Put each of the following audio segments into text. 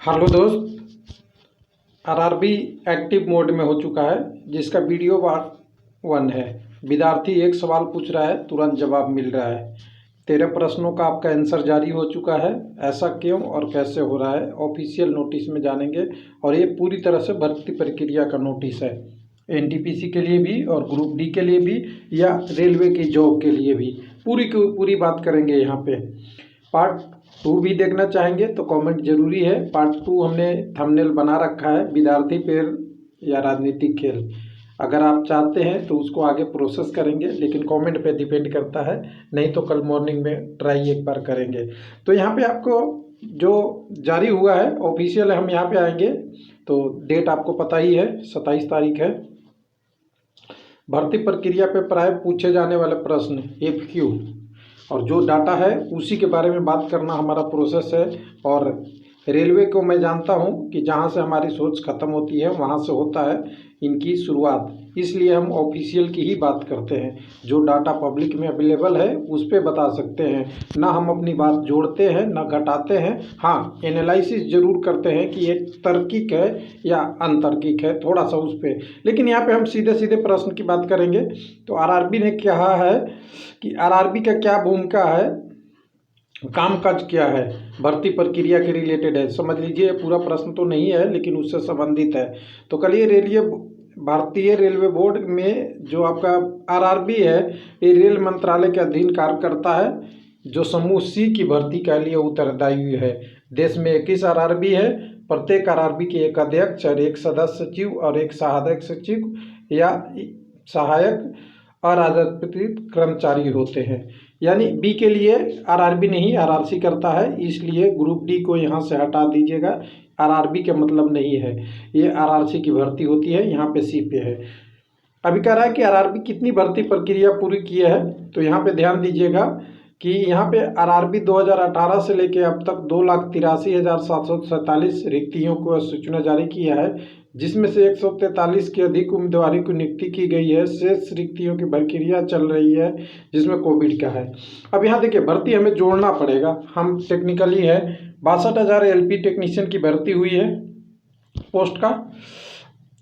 Hello दोस्त, RRB active mode में हो चुका है, जिसका वीडियो पार्ट 1 है। विद्यार्थी एक सवाल पूछ रहा है, तुरंत जवाब मिल रहा है। 13 प्रश्नों का आपका आंसर जारी हो चुका है। ऐसा क्यों और कैसे हो रहा है, ऑफिशियल नोटिस में जानेंगे। और ये पूरी तरह से भर्ती प्रक्रिया का नोटिस है, एनटीपीसी के लिए भी और ग्रुप डी के लिए भी या रेलवे की जॉब के लिए भी। पूरी की पूरी बात करेंगे यहाँ पे। पार्ट 2 भी देखना चाहेंगे तो कमेंट जरूरी है। पार्ट 2 हमने थंबनेल बना रखा है, विद्यार्थी पेड़ या राजनीतिक खेल। अगर आप चाहते हैं तो उसको आगे प्रोसेस करेंगे, लेकिन कमेंट पे डिपेंड करता है। नहीं तो कल मॉर्निंग में ट्राई एक बार करेंगे। तो यहाँ पे आपको जो जारी हुआ है ऑफिशियल है, हम यहाँ पे आएंगे तो डेट आपको पता ही है, 27 तारीख है। भर्ती प्रक्रिया पे प्राय पूछे जाने वाले प्रश्न FQ और जो डाटा है उसी के बारे में बात करना हमारा प्रोसेस है। और रेलवे को मैं जानता हूँ कि जहाँ से हमारी सोच ख़त्म होती है वहाँ से होता है इनकी शुरुआत, इसलिए हम ऑफिशियल की ही बात करते हैं। जो डाटा पब्लिक में अवेलेबल है उस पर बता सकते हैं, ना हम अपनी बात जोड़ते हैं ना घटाते हैं। हाँ, एनालिसिस जरूर करते हैं कि एक तार्किक है या अनतार्किक है, थोड़ा सा उस पर। लेकिन यहाँ पे हम सीधे सीधे प्रश्न की बात करेंगे। तो आरआरबी ने कहा है कि आरआरबी का क्या भूमिका है, कामकाज क्या है, भर्ती प्रक्रिया के रिलेटेड है। समझ लीजिए, पूरा प्रश्न तो नहीं है लेकिन उससे संबंधित है। तो कल ये भारतीय रेलवे बोर्ड में जो आपका आरआरबी है, ये रेल मंत्रालय के अधीन कार्य करता है, जो समूह C की भर्ती के लिए उत्तरदायी है। देश में 21 आरआरबी है। प्रत्येक आरआरबी के एक अध्यक्ष और एक सदस्य सचिव और एक सहायक सचिव या सहायक अराजपत्रित कर्मचारी होते हैं। यानी बी के लिए आरआरबी नहीं आरआरसी करता है, इसलिए ग्रुप डी को यहाँ से हटा दीजिएगा। आरआरबी का मतलब नहीं है, ये आरआरसी की भर्ती होती है। यहाँ पे सी पे है। अभी कह रहा है कि आरआरबी कितनी भर्ती प्रक्रिया पूरी की है, तो यहाँ पे ध्यान दीजिएगा कि यहाँ पे आरआरबी 2018 से लेके अब तक 2,83,747 रिक्तियों को सूचना जारी किया है, जिसमें से 143 के अधिक उम्मीदवारों की नियुक्ति की गई है। शेष रिक्तियों की प्रक्रिया चल रही है, जिसमें कोविड का है। अब यहाँ देखिए, भर्ती हमें जोड़ना पड़ेगा, हम टेक्निकली है। 62,000 LP टेक्नीशियन की भर्ती हुई है। पोस्ट का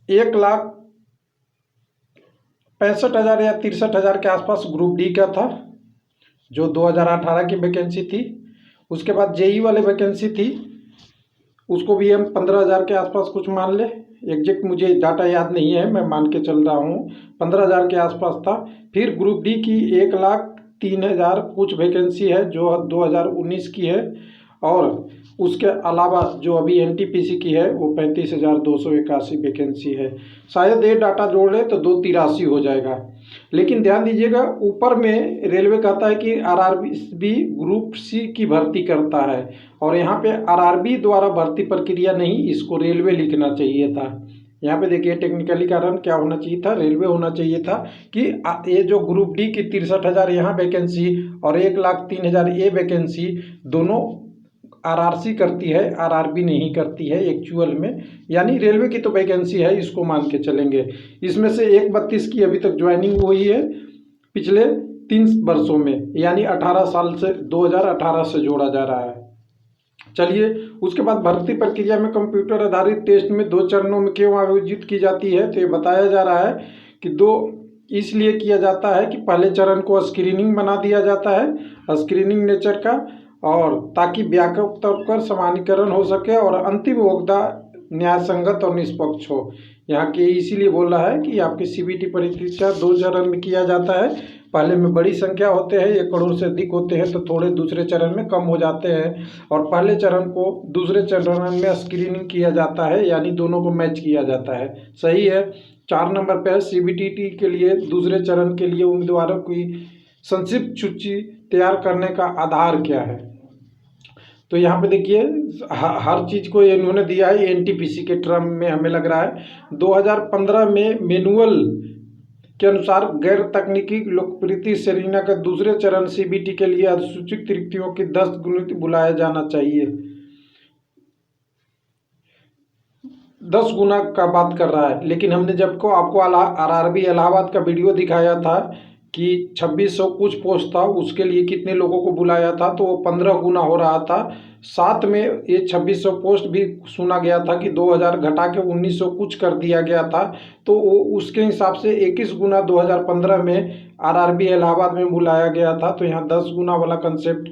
1,65,000 या 63,000 के आसपास ग्रुप डी का था, जो 2018 की वैकेंसी थी। उसके बाद जेई वाले वैकेंसी थी, उसको भी हम 15,000 के आसपास कुछ मान ले। एग्जैक्ट मुझे डाटा याद नहीं है, मैं मान के चल रहा हूँ 15,000 के आसपास था। फिर ग्रुप डी की 1,03,000 कुछ वैकेंसी है, जो 2019 की है। और उसके अलावा जो अभी एनटीपीसी की है वो 35,281 वैकेंसी है। शायद ये डाटा जोड़ ले तो 283 हो जाएगा। लेकिन ध्यान दीजिएगा, ऊपर में रेलवे कहता है कि आरआरबी ग्रुप C की भर्ती करता है, और यहाँ पे आरआरबी द्वारा भर्ती प्रक्रिया नहीं, इसको रेलवे लिखना चाहिए था। यहाँ पे देखिए, टेक्निकली कारण क्या होना चाहिए था, रेलवे होना चाहिए था कि ये जो ग्रुप डी की 63,000 यहाँ वैकेंसी और 1,03,000 ये वैकेंसी दोनों आरआरसी करती है, आरआरबी नहीं करती है एक्चुअल में। यानी रेलवे की तो वैकेंसी है, इसको मान के चलेंगे। इसमें से 1,32 की अभी तक ज्वाइनिंग हुई है पिछले 3 वर्षों में, यानी 18 साल से 2018 से जोड़ा जा रहा है। चलिए, उसके बाद भर्ती प्रक्रिया में कंप्यूटर आधारित टेस्ट में 2 चरणों में क्यों आयोजित की जाती है, तो ये बताया जा रहा है कि 2 इसलिए किया जाता है कि पहले चरण को स्क्रीनिंग बना दिया जाता है, स्क्रीनिंग नेचर का, और ताकि व्यापक तौर पर समानीकरण हो सके और अंतिम योग्यता न्याय संगत और निष्पक्ष हो। यहाँ के इसीलिए बोल रहा है कि आपकी CBT परीक्षा 2 चरण में किया जाता है। पहले में बड़ी संख्या होते हैं, 1 करोड़ से अधिक होते हैं, तो थोड़े दूसरे चरण में कम हो जाते हैं। और पहले चरण को दूसरे चरण में स्क्रीनिंग किया जाता है, यानी दोनों को मैच किया जाता है। सही है। 4 नंबर पर CBT के लिए दूसरे चरण के लिए उम्मीदवारों की संक्षिप्त सूची तैयार करने का आधार क्या है। तो यहाँ पे देखिए, हर चीज़ को इन्होंने दिया है एनटीपीसी के टर्म में। हमें लग रहा है 2015 में मैनुअल के अनुसार गैर तकनीकी लोकप्रियता श्रेणी का दूसरे चरण CBT के लिए अधिसूचित रिक्तियों की 10 गुणित बुलाया जाना चाहिए। 10 गुना का बात कर रहा है। लेकिन हमने जब को आपको आरआरबी इलाहाबाद का वीडियो दिखाया था कि 2600 कुछ पोस्ट था, उसके लिए कितने लोगों को बुलाया था, तो वो 15 गुना हो रहा था। साथ में ये 2600 पोस्ट भी सुना गया था कि 2000 घटा के 1900 कुछ कर दिया गया था, तो वो उसके हिसाब से 21 गुना 2015 में आरआरबी इलाहाबाद में बुलाया गया था। तो यहाँ 10 गुना वाला कंसेप्ट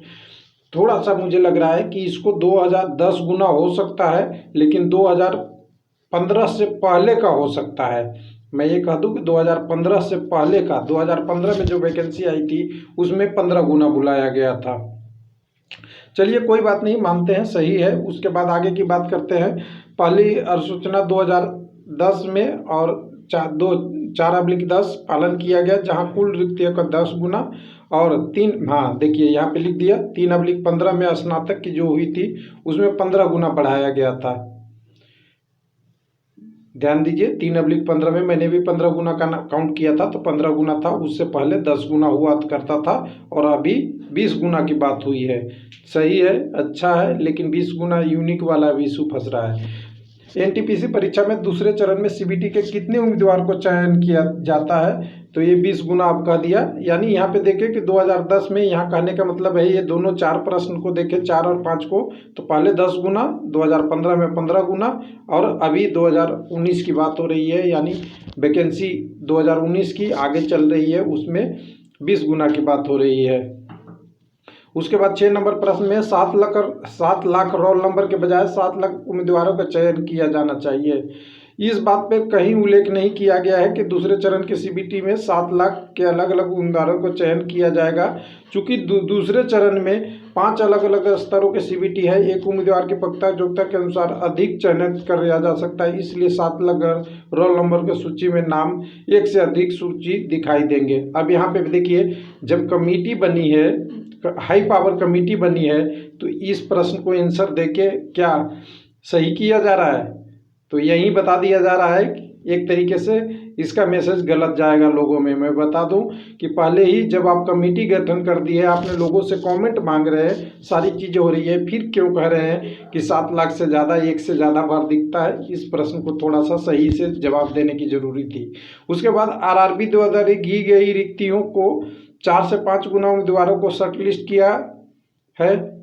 थोड़ा सा मुझे लग रहा है कि इसको 2010 गुना हो सकता है, लेकिन 2015 से पहले का हो सकता है। मैं ये कह दूं कि 2015 से पहले का, 2015 में जो वैकेंसी आई थी उसमें 15 गुना बुलाया गया था। चलिए कोई बात नहीं, मानते हैं सही है। उसके बाद आगे की बात करते हैं। पहली अधिसूचना 2010 में और 4/10 पालन किया गया, जहां कुल रिक्तियों का 10 गुना और 3, हाँ देखिए यहाँ पे लिख दिया, 3/15 में स्नातक की जो हुई थी उसमें 15 गुना बढ़ाया गया था। ध्यान दीजिए, 3/15 में मैंने भी 15 गुना का काउंट किया था, तो 15 गुना था, उससे पहले 10 गुना हुआ करता था और अभी 20 गुना की बात हुई है। सही है, अच्छा है, लेकिन 20 गुना यूनिक वाला भी इशू फंस रहा है। एनटीपीसी परीक्षा में दूसरे चरण में सीबीटी के कितने उम्मीदवार को चयन किया जाता है, तो ये 20 गुना आप कह दिया। यानी यहाँ पे देखें कि 2010 में, यहाँ कहने का मतलब है ये दोनों 4 प्रश्न को देखें, 4 और 5 को, तो पहले 10 गुना, 2015 में 15 गुना, और अभी 2019 की बात हो रही है, यानी वैकेंसी 2019 की आगे चल रही है, उसमें 20 गुना की बात हो रही है। उसके बाद 6 नंबर प्रश्न में 7 लाख रोल नंबर के बजाय 7 लाख उम्मीदवारों का चयन किया जाना चाहिए। इस बात पे कहीं उल्लेख नहीं किया गया है कि दूसरे चरण के सीबीटी में 7 लाख के अलग अलग उम्मीदवारों को चयन किया जाएगा। चूंकि दूसरे चरण में 5 अलग अलग स्तरों के सीबीटी है, एक उम्मीदवार की पक्का योग्यता के अनुसार अधिक चयनित किया जा सकता है, इसलिए 7 लाख रोल नंबर की सूची में नाम एक से अधिक सूची दिखाई देंगे। अब यहाँ पे देखिए, जब कमेटी बनी है, हाई पावर कमेटी बनी है, तो इस प्रश्न को आंसर देके क्या सही किया जा रहा है, तो यही बता दिया जा रहा है कि एक तरीके से इसका मैसेज गलत जाएगा लोगों में। मैं बता दूं कि पहले ही जब आप कमेटी गठन कर दी है, आपने लोगों से कमेंट मांग रहे हैं, सारी चीज़ें हो रही है, फिर क्यों कह रहे हैं कि 7 लाख से ज़्यादा, एक से ज़्यादा बार दिखता है। इस प्रश्न को थोड़ा सा सही से जवाब देने की जरूरी थी। उसके बाद आरआरबी द्वारा की गई रिक्तियों को 4 से 5 गुना उम्मीदवारों को शॉर्टलिस्ट किया है,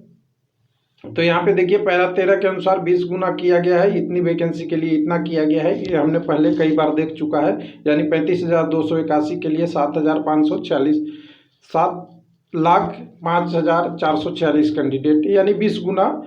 तो यहाँ पे देखिए पैरा 13 के अनुसार 20 गुना किया गया है, इतनी वैकेंसी के लिए इतना किया गया है, ये हमने पहले कई बार देख चुका है। यानी 35,281 के लिए 7,546, 7,05,446 कैंडिडेट, यानी 20 गुना।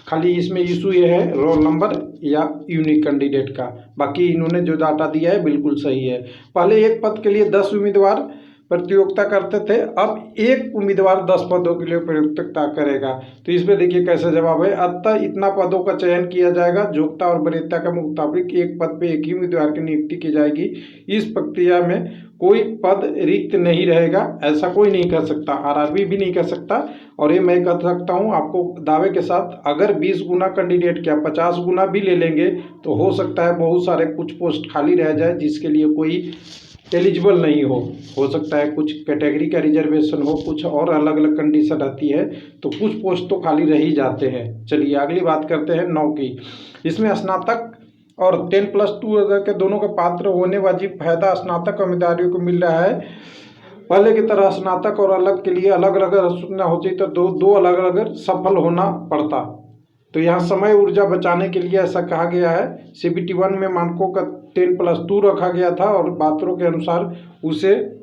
खाली इसमें इशू ये है रोल नंबर या यूनिक कैंडिडेट का, बाकी इन्होंने जो डाटा दिया है बिल्कुल सही है। पहले एक पद के लिए 10 उम्मीदवार प्रतियोगिता करते थे, अब एक उम्मीदवार 10 पदों के लिए प्रतियोगिता करेगा। तो इसमें देखिए कैसा जवाब है, अतः इतना पदों का चयन किया जाएगा, योग्यता और वरीयता के मुताबिक एक पद पे एक ही उम्मीदवार की नियुक्ति की जाएगी। इस प्रक्रिया में कोई पद रिक्त नहीं रहेगा, ऐसा कोई नहीं कर सकता, आरआरबी भी नहीं कर सकता। और ये मैं कह सकता हूँ आपको दावे के साथ, अगर 20 गुना कैंडिडेट क्या 50 गुना भी ले लेंगे तो हो सकता है बहुत सारे कुछ पोस्ट खाली रह जाए जिसके लिए कोई एलिजिबल नहीं हो सकता है कुछ कैटेगरी का रिजर्वेशन हो, कुछ और अलग अलग कंडीशन रहती है, तो कुछ पोस्ट तो खाली रह ही जाते हैं। चलिए अगली बात करते हैं 9 की। इसमें स्नातक और 10+2 अगर के दोनों का पात्र होने वाजिब फायदा स्नातक उम्मीदवारों को मिल रहा है। पहले की तरह स्नातक और अलग के लिए अलग अलग सूचना होती तो दो अलग अलग सफल होना पड़ता। तो यहाँ समय ऊर्जा बचाने के लिए ऐसा कहा गया है। सीबीटी 1 में मानकों का 10+2 रखा गया था और बातों के अनुसार उसे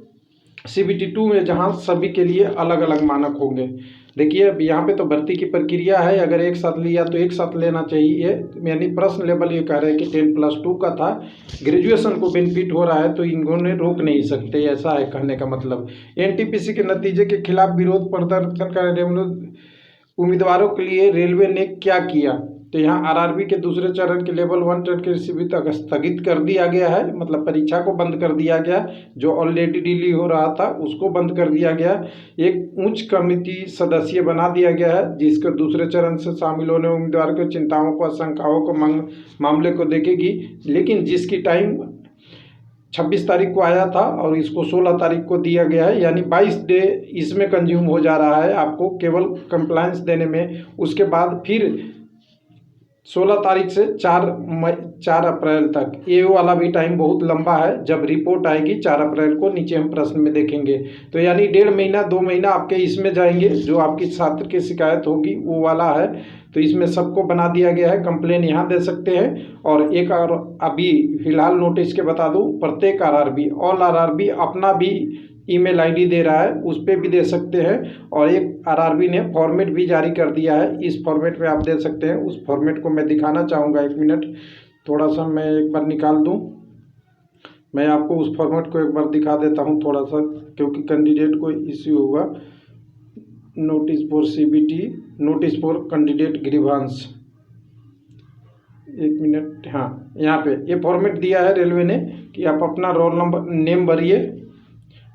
सीबीटी 2 में जहाँ सभी के लिए अलग अलग मानक होंगे। देखिए अब यहाँ पे तो भर्ती की प्रक्रिया है, अगर एक साथ लिया तो एक साथ लेना चाहिए, यानी प्रश्न लेवल ये कह रहे हैं कि 10+2 का था, ग्रेजुएशन को बेनिफिट हो रहा है तो इन्होंने रोक नहीं सकते, ऐसा है कहने का मतलब। एनटीपीसी के नतीजे के खिलाफ विरोध प्रदर्शन कर उम्मीदवारों के लिए रेलवे ने क्या किया, तो यहाँ आरआरबी के दूसरे चरण के लेवल 1 ट्रेन के रिसीव तक स्थगित कर दिया गया है, मतलब परीक्षा को बंद कर दिया गया, जो ऑलरेडी डिले हो रहा था उसको बंद कर दिया गया। एक उच्च कमेटी सदस्य बना दिया गया है जिसके दूसरे चरण से शामिल होने उम्मीदवार की चिंताओं को, आशंकाओं को, मामले को देखेगी, लेकिन जिसकी टाइम 26 तारीख को आया था और इसको 16 तारीख को दिया गया है, यानी 22 डे इसमें कंज्यूम हो जा रहा है आपको केवल कंप्लायंस देने में। उसके बाद फिर 16 तारीख से 4 अप्रैल तक, ये वाला भी टाइम बहुत लंबा है। जब रिपोर्ट आएगी 4 अप्रैल को, नीचे हम प्रश्न में देखेंगे। तो यानी 1.5 महीना 2 महीना आपके इसमें जाएंगे। जो आपकी छात्र की शिकायत होगी वो वाला है। तो इसमें सबको बना दिया गया है, कंप्लेन यहाँ दे सकते हैं। और एक और अभी फिलहाल नोटिस के बता दूँ, प्रत्येक आरआरबी, ऑल आरआरबी अपना भी ईमेल आईडी दे रहा है, उस पर भी दे सकते हैं। और एक आरआरबी ने फॉर्मेट भी जारी कर दिया है, इस फॉर्मेट में आप दे सकते हैं। उस फॉर्मेट को मैं दिखाना चाहूँगा, 1 मिनट थोड़ा सा मैं एक बार निकाल दूँ। मैं आपको उस फॉर्मेट को एक बार दिखा देता हूँ थोड़ा सा, क्योंकि कैंडिडेट को इश्यू होगा। Notice for CBT, notice for candidate grievance, 1 minute. हाँ, यहाँ पे ये फॉर्मेट दिया है रेलवे ने कि आप अपना रोल नंबर, नेम भरिए,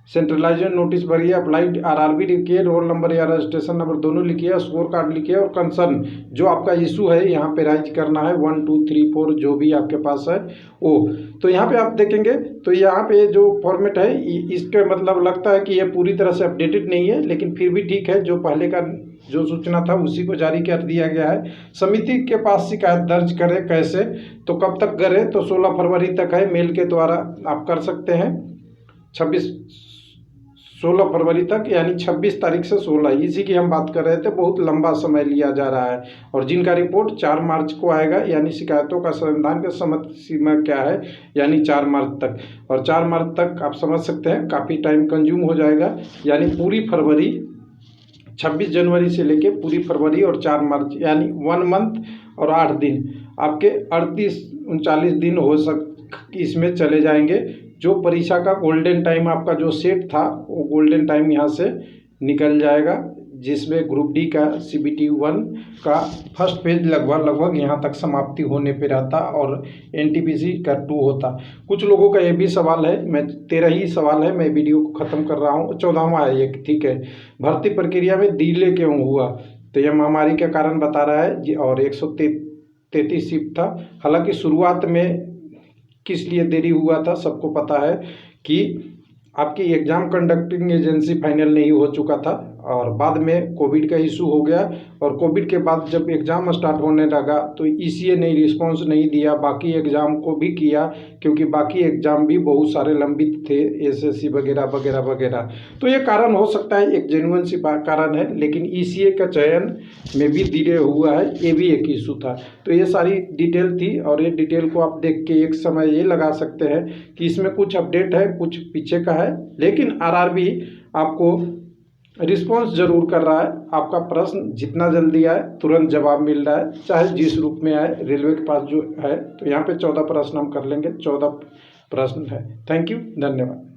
सेंट्रलाइजेशन नोटिस भरिए, अप्लाइड आरआरबी लिखिए, रोल नंबर या रजिस्ट्रेशन नंबर दोनों लिखिए, स्कोर कार्ड लिखिए, और कंसर्न जो आपका इशू है यहाँ पे राइज करना है, 1 2 3 4 जो भी आपके पास है वो। तो यहाँ पे आप देखेंगे तो यहाँ पे जो फॉर्मेट है इसका मतलब लगता है कि ये पूरी तरह से अपडेटेड नहीं है, लेकिन फिर भी ठीक है। जो पहले का जो सूचना था उसी को जारी कर दिया गया है। समिति के पास शिकायत दर्ज करें कैसे, तो कब तक करें, तो 16 फरवरी तक है, मेल के द्वारा आप कर सकते हैं। 16 फरवरी तक, यानी 26 तारीख से 16, इसी की हम बात कर रहे थे। बहुत लंबा समय लिया जा रहा है। और जिनका रिपोर्ट 4 मार्च को आएगा, यानी शिकायतों का समाधान का समय सीमा क्या है, यानी 4 मार्च तक। और 4 मार्च तक आप समझ सकते हैं काफ़ी टाइम कंज्यूम हो जाएगा, यानी पूरी फरवरी, 26 जनवरी से लेके पूरी फरवरी और 4 मार्च, यानी 1 मंथ और 8 दिन, आपके 38-39 दिन हो इसमें चले जाएंगे। जो परीक्षा का गोल्डन टाइम आपका जो सेट था, वो गोल्डन टाइम यहाँ से निकल जाएगा, जिसमें ग्रुप डी का CBT 1 का फर्स्ट पेज लगभग यहाँ तक समाप्ति होने पे रहता, और NTPC का 2 होता। कुछ लोगों का ये भी सवाल है, मैं 13 ही सवाल है, मैं वीडियो को ख़त्म कर रहा हूँ। 14वां है ये, ठीक है। भर्ती प्रक्रिया में डिले क्यों हुआ, तो यह महामारी के कारण बता रहा है, और 133 शिफ्ट था। हालांकि शुरुआत में किस लिए देरी हुआ था सबको पता है कि आपकी एग्ज़ाम कंडक्टिंग एजेंसी फाइनल नहीं हो चुका था, और बाद में कोविड का इशू हो गया। और कोविड के बाद जब एग्ज़ाम स्टार्ट होने लगा तो ECA ने रिस्पांस नहीं दिया, बाकी एग्ज़ाम को भी किया, क्योंकि बाकी एग्ज़ाम भी बहुत सारे लंबित थे, SSC वगैरह वगैरह वगैरह। तो ये कारण हो सकता है, एक जेन्युइन सी कारण है, लेकिन ECA का चयन में भी डिले हुआ है, ये भी एक इशू था। तो ये सारी डिटेल थी, और ये डिटेल को आप देख के एक समय ये लगा सकते हैं कि इसमें कुछ अपडेट है, कुछ पीछे का है, लेकिन आरआरबी आपको रिस्पॉन्स जरूर कर रहा है। आपका प्रश्न जितना जल्दी आए तुरंत जवाब मिल रहा है, चाहे जिस रूप में आए। रेलवे के पास जो है, तो यहाँ पे 14 प्रश्न हम कर लेंगे, 14 प्रश्न है। थैंक यू, धन्यवाद।